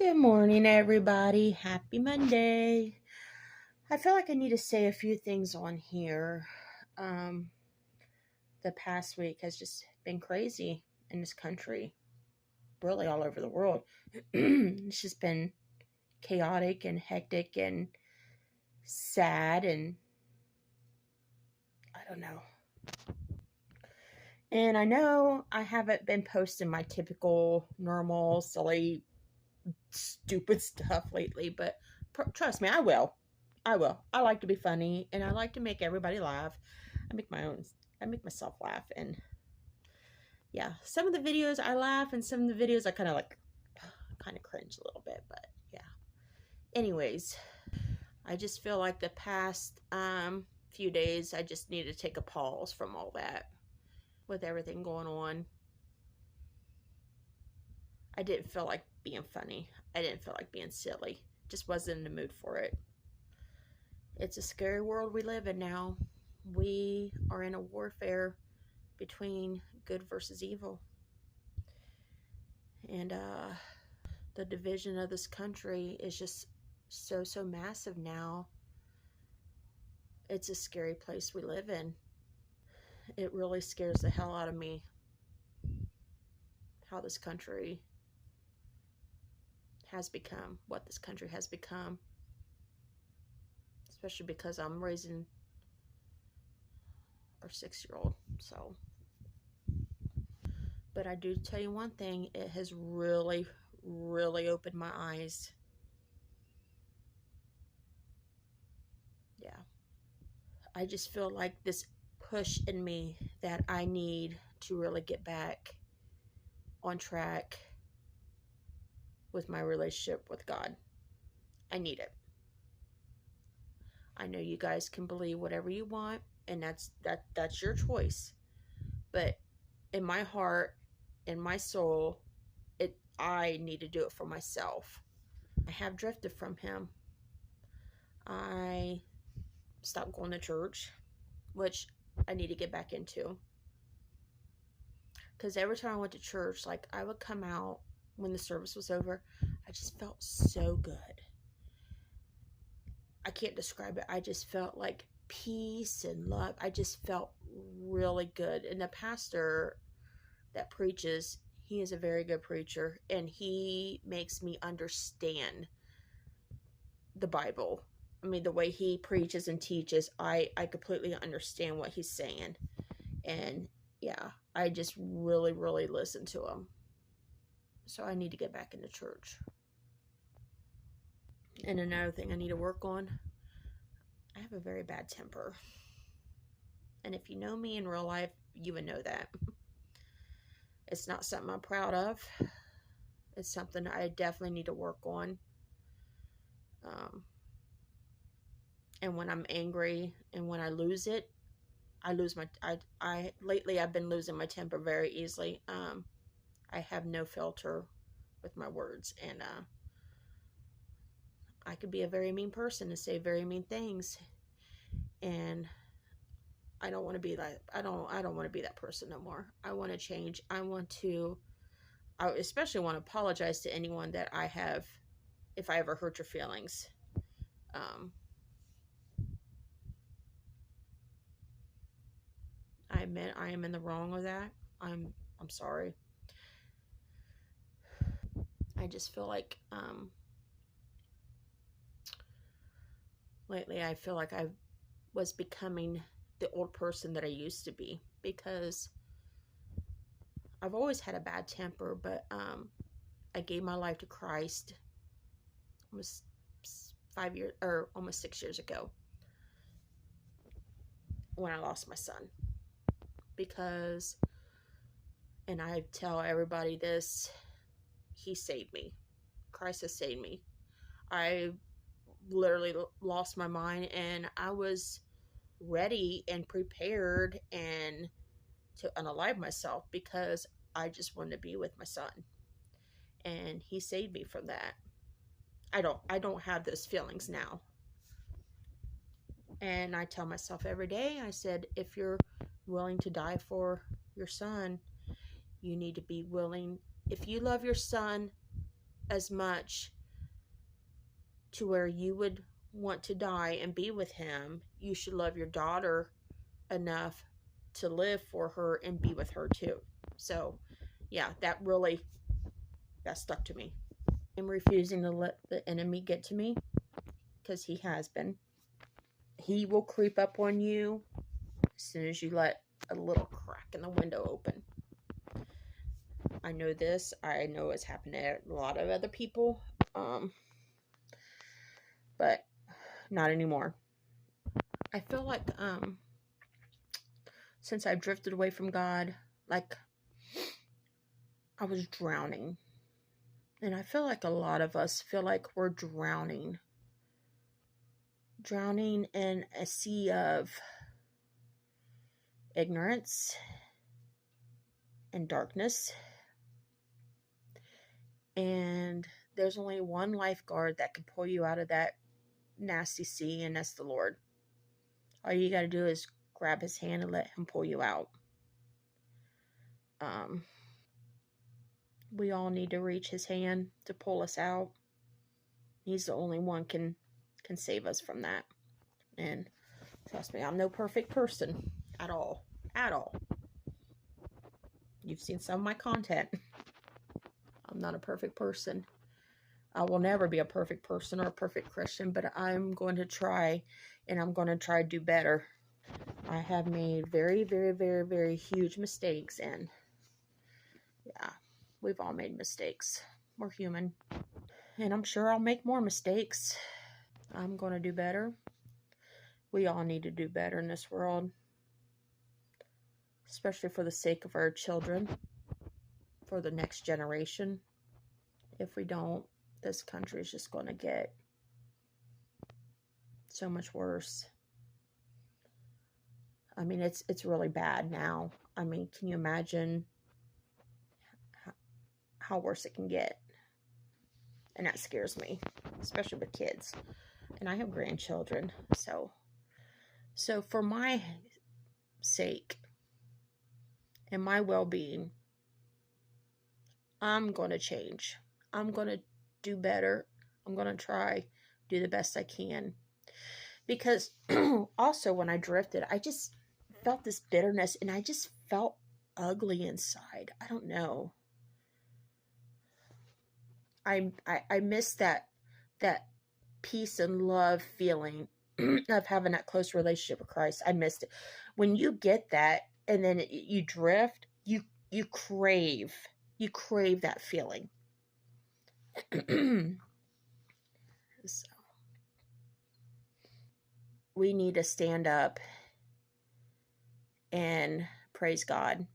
Good morning, everybody. Happy Monday. I feel like I need to say a few things on here. Um, the past week has just been crazy in this country, really all over the world. It's just been chaotic and hectic and sad, and I don't know. And I know I haven't been posting my typical, normal, silly, stupid stuff lately, but trust me, I will. I will. I like to be funny and I like to make everybody laugh. I make myself laugh. And yeah, some of the videos I laugh and some of the videos I kind of cringe a little bit, but yeah. Anyways, I just feel like the past few days I just need to take a pause from all that with everything going on. I didn't feel like being funny. I didn't feel like being silly. Just wasn't in the mood for it. It's a scary world we live in now. We are in a warfare between good versus evil. And the division of this country is just so massive now. It's a scary place we live in. It really scares the hell out of me how this country has become, what this country has become. Especially because I'm raising our 6-year-old. So, but I do tell you one thing, it has really opened my eyes. Yeah. I just feel like this push in me that I need to really get back on track with my relationship with God. I need it. I know you guys can believe whatever you want, and that's your choice. But in my heart, in my soul, I need to do it for myself. I have drifted from him. I stopped going to church, which I need to get back into. Because every time I went to church, like I would come out when the service was over, I just felt so good. I can't describe it. I just felt like peace and love. I just felt really good. And the pastor that preaches, he is a very good preacher, and he makes me understand the Bible. I mean, the way he preaches and teaches, I completely understand what he's saying. And yeah, I just really listen to him. So I need to get back into church. And another thing I need to work on, I have a very bad temper. And if you know me in real life, you would know that. It's not something I'm proud of. It's something I definitely need to work on. And when I'm angry and when I lose it, I lose my. Lately I've been losing my temper very easily. I have no filter with my words, and I could be a very mean person and say very mean things, and I don't want to be like I don't want to be that person no more. I want to change. I especially want to apologize to anyone that I have, if I ever hurt your feelings. I admit I am in the wrong with that. I'm sorry. I just feel like lately I feel like I was becoming the old person that I used to be, because I've always had a bad temper, but I gave my life to Christ almost 5 years or almost 6 years ago when I lost my son. Because, and I tell everybody this, he saved me. Christ has saved me. I literally lost my mind, and I was ready and prepared and to unalive myself because I just wanted to be with my son. And he saved me from that. I don't have those feelings now. And I tell myself every day, I said, if you're willing to die for your son, you need to be willing. If you love your son, as much to where you would want to die and be with him, you should love your daughter enough to live for her and be with her too. So, yeah, that stuck to me. I'm refusing to let the enemy get to me, because he has been. He will creep up on you as soon as you let a little crack in the window open. I know this. I know it's happened to a lot of other people. But not anymore. I feel like since I've drifted away from God, like I was drowning. And I feel like a lot of us feel like we're drowning in a sea of ignorance and darkness. And there's only one lifeguard that can pull you out of that nasty sea, and that's the Lord. All you got to do is grab his hand and let him pull you out. We all need to reach his hand to pull us out. He's the only one can save us from that. And trust me, I'm no perfect person at all. At all. You've seen some of my content. I'm not a perfect person. I will never be a perfect person or a perfect Christian, but I'm going to try, and I'm going to try to do better. I have made very, very, very, very huge mistakes, and yeah, we've all made mistakes. We're human. And I'm sure I'll make more mistakes. I'm going to do better. We all need to do better in this world, especially for the sake of our children, for the next generation. If we don't, this country is just going to get so much worse. I mean, it's really bad now. I mean, can you imagine how worse it can get? And that scares me, especially with kids. And I have grandchildren. So for my sake and my well-being, I'm going to change. I'm going to do better. I'm going to try, do the best I can. Because also when I drifted, I just felt this bitterness, and I just felt ugly inside. I don't know. I miss that peace and love feeling of having that close relationship with Christ. I missed it. When you get that and then you drift, you crave that feeling. So we need to stand up and praise God,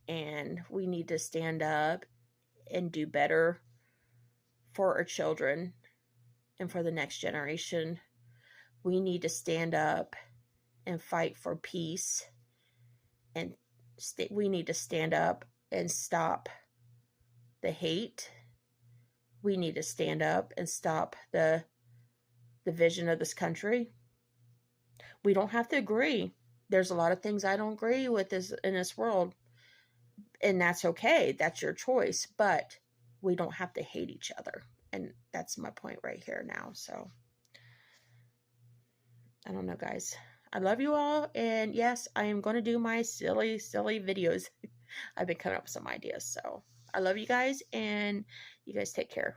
and we need to stand up and do better for our children and for the next generation. We need to stand up and fight for peace, and we need to stand up and stop the hate. We need to stand up and stop the division of this country. We don't have to agree. There's a lot of things I don't agree with in this world, and that's okay. That's your choice, but we don't have to hate each other. And that's my point right here now. So I don't know, guys. I love you all, and yes, I am going to do my silly videos. I've been coming up with some ideas. So I love you guys, and you guys take care.